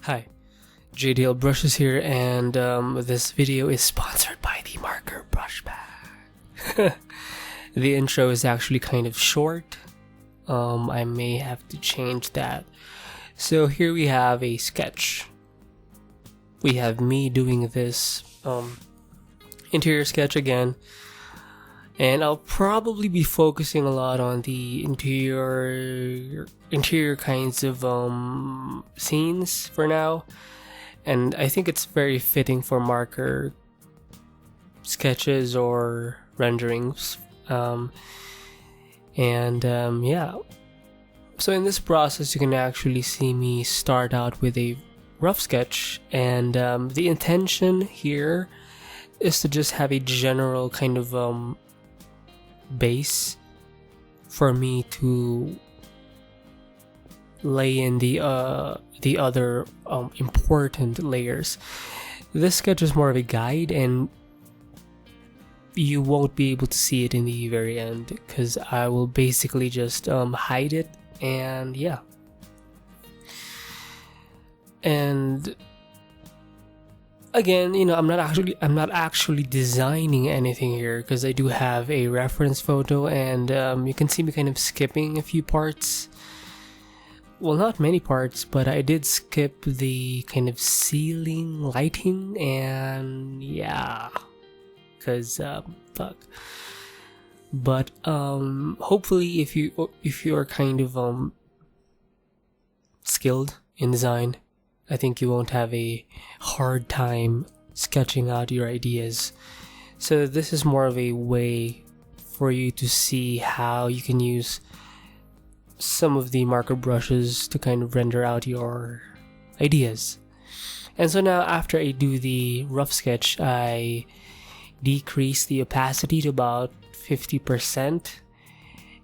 Hi, JDL Brushes here, and this video is sponsored by the marker brush bag. The intro is actually kind of short. I may have to change that. So here we have a sketch. We have me doing this interior sketch again, and I'll probably be focusing a lot on the interior kinds of scenes for now, and I think it's very fitting for marker sketches or renderings. Yeah, so in this process you can actually see me start out with a rough sketch, and the intention here is to just have a general kind of base for me to lay in the other important layers. This sketch is more of a guide, and you won't be able to see it in the very end because I will basically just hide it, and yeah. And again, I'm not actually designing anything here because I do have a reference photo, and you can see me kind of skipping a few parts. Well, not many parts, but I did skip the kind of ceiling lighting, and yeah, because fuck. But hopefully, if you are kind of skilled in design, I think you won't have a hard time sketching out your ideas. So this is more of a way for you to see how you can use some of the marker brushes to kind of render out your ideas. And so now, after I do the rough sketch, I decrease the opacity to about 50%.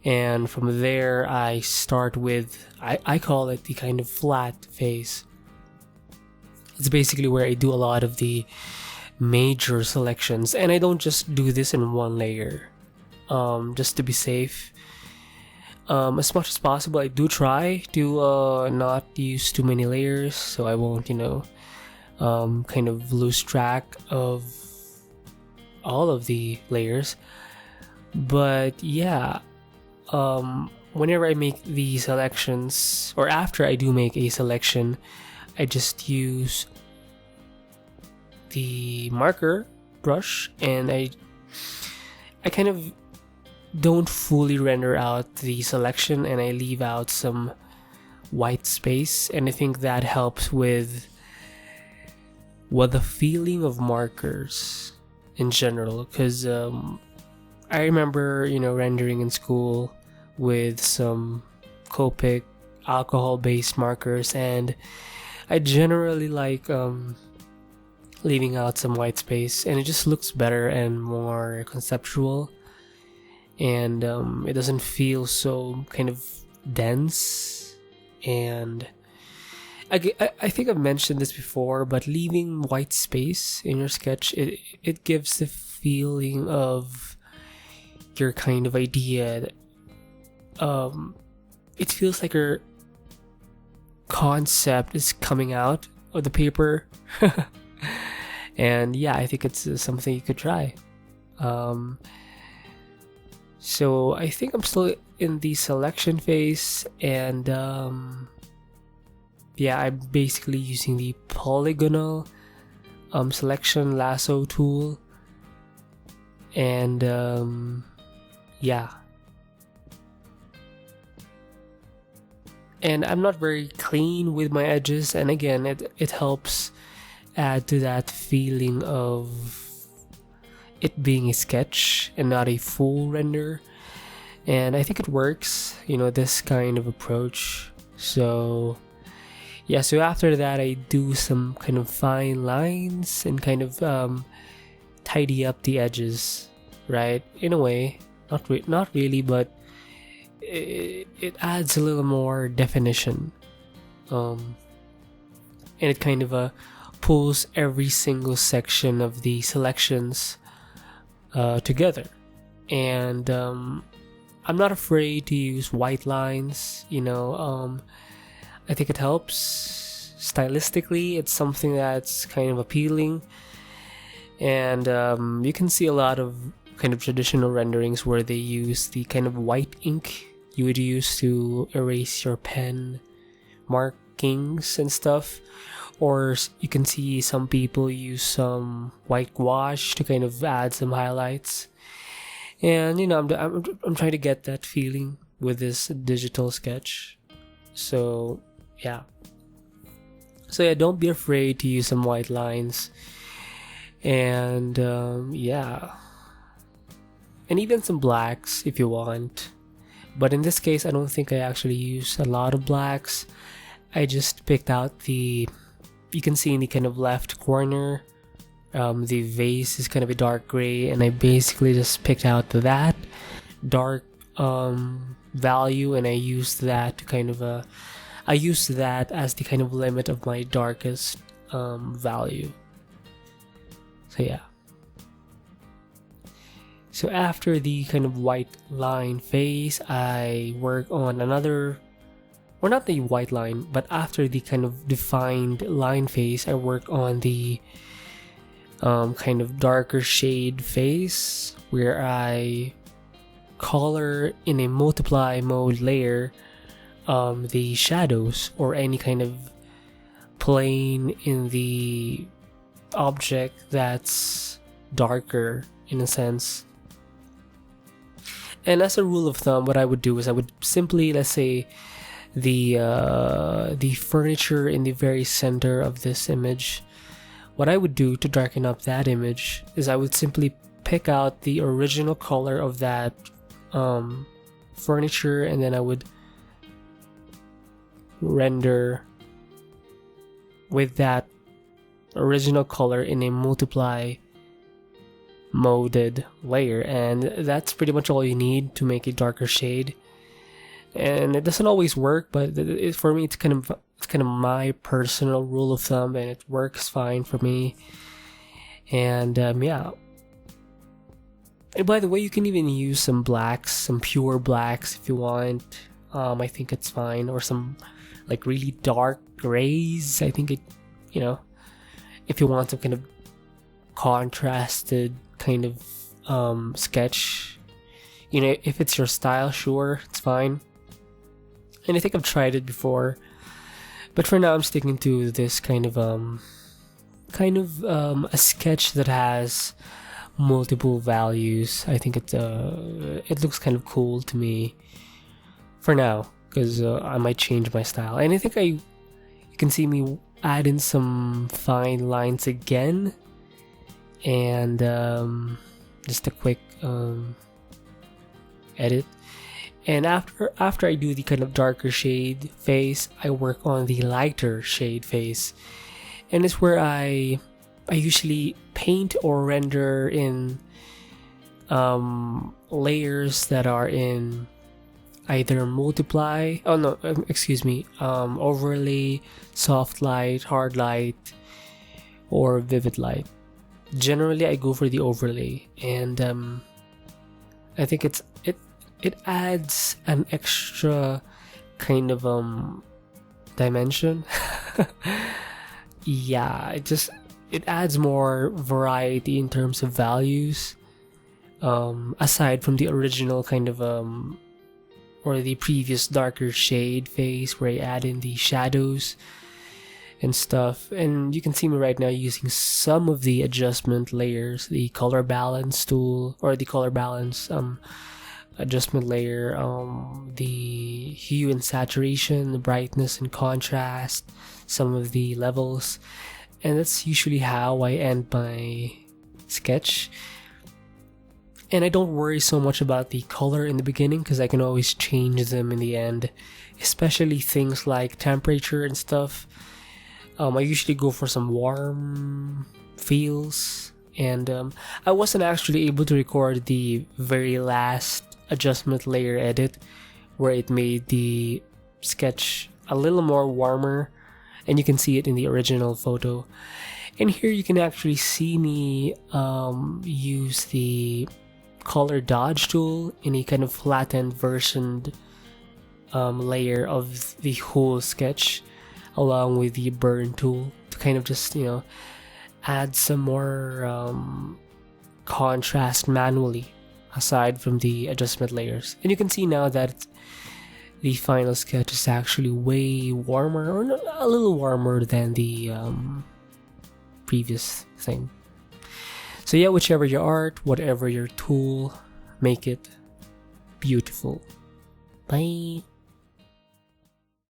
And from there, I start with, I call it the kind of flat phase. It's basically where I do a lot of the major selections, and I don't just do this in one layer, just to be safe. As much as possible, I do try to not use too many layers, so I won't, kind of lose track of all of the layers. But yeah, whenever I make the selections, or after I do make a selection, I just use the marker brush, and I kind of don't fully render out the selection, and I leave out some white space, and I think that helps with the feeling of markers in general, because I remember rendering in school with some Copic alcohol-based markers, and I generally like leaving out some white space, and it just looks better and more conceptual, and it doesn't feel so kind of dense. And I think I've mentioned this before, but leaving white space in your sketch, it gives the feeling of your kind of idea. It feels like your concept is coming out of the paper. And yeah, I think it's something you could try. So I think I'm still in the selection phase, and yeah, I'm basically using the polygonal selection lasso tool, and yeah. And I'm not very clean with my edges, and again, it helps add to that feeling of it being a sketch and not a full render. And I think it works, this kind of approach. So yeah, so after that, I do some kind of fine lines and kind of tidy up the edges, right? In a way, not really, but it adds a little more definition, and it kind of pulls every single section of the selections together. And I'm not afraid to use white lines, I think it helps. stylistically, it's something that's kind of appealing. And you can see a lot of kind of traditional renderings where they use the kind of white ink you would use to erase your pen markings and stuff. Or you can see some people use some white gouache to kind of add some highlights. And I'm trying to get that feeling with this digital sketch. So yeah, don't be afraid to use some white lines. And yeah, and even some blacks if you want. But in this case, I don't think I actually use a lot of blacks. I just picked out you can see in the kind of left corner, the vase is kind of a dark gray, and I basically just picked out that dark value, and I used that to kind of I used that as the kind of limit of my darkest value. So yeah. So after the kind of white line phase, I work on another, or not the white line, but after the kind of defined line phase, I work on the kind of darker shade phase, where I color in a multiply mode layer the shadows or any kind of plane in the object that's darker in a sense. And as a rule of thumb, what I would do is I would simply, let's say, the furniture in the very center of this image, what I would do to darken up that image is I would simply pick out the original color of that furniture, and then I would render with that original color in a multiply moded layer, and that's pretty much all you need to make a darker shade. And it doesn't always work, but for me it's kind of my personal rule of thumb, and it works fine for me. And yeah, and by the way, you can even use some blacks, some pure blacks if you want. I think it's fine, or some like really dark grays. I think it, if you want some kind of contrasted kind of sketch, if it's your style, sure, it's fine. And I think I've tried it before, but for now I'm sticking to this kind of a sketch that has multiple values. I think it looks kind of cool to me for now, because I might change my style. And I think you can see me add in some fine lines again, and just a quick edit. And after I do the kind of darker shade phase, I work on the lighter shade phase, and it's where I usually paint or render in layers that are in either overlay, soft light, hard light, or vivid light. Generally I go for the overlay, and I think it adds an extra kind of dimension. Yeah, it adds more variety in terms of values, aside from the original kind of or the previous darker shade phase where I add in the shadows and stuff. And you can see me right now using some of the adjustment layers, the color balance tool, or the color balance adjustment layer, the hue and saturation, the brightness and contrast, some of the levels. And that's usually how I end my sketch. And I don't worry so much about the color in the beginning, because I can always change them in the end, especially things like temperature and stuff. I usually go for some warm feels, and I wasn't actually able to record the very last adjustment layer edit where it made the sketch a little more warmer, and you can see it in the original photo. And here you can actually see me use the color dodge tool in a kind of flattened versioned layer of the whole sketch. along with the burn tool to kind of just, add some more contrast manually aside from the adjustment layers. And you can see now that the final sketch is actually way warmer, or a little warmer than the previous thing. So yeah, whichever your art, whatever your tool, make it beautiful. Bye.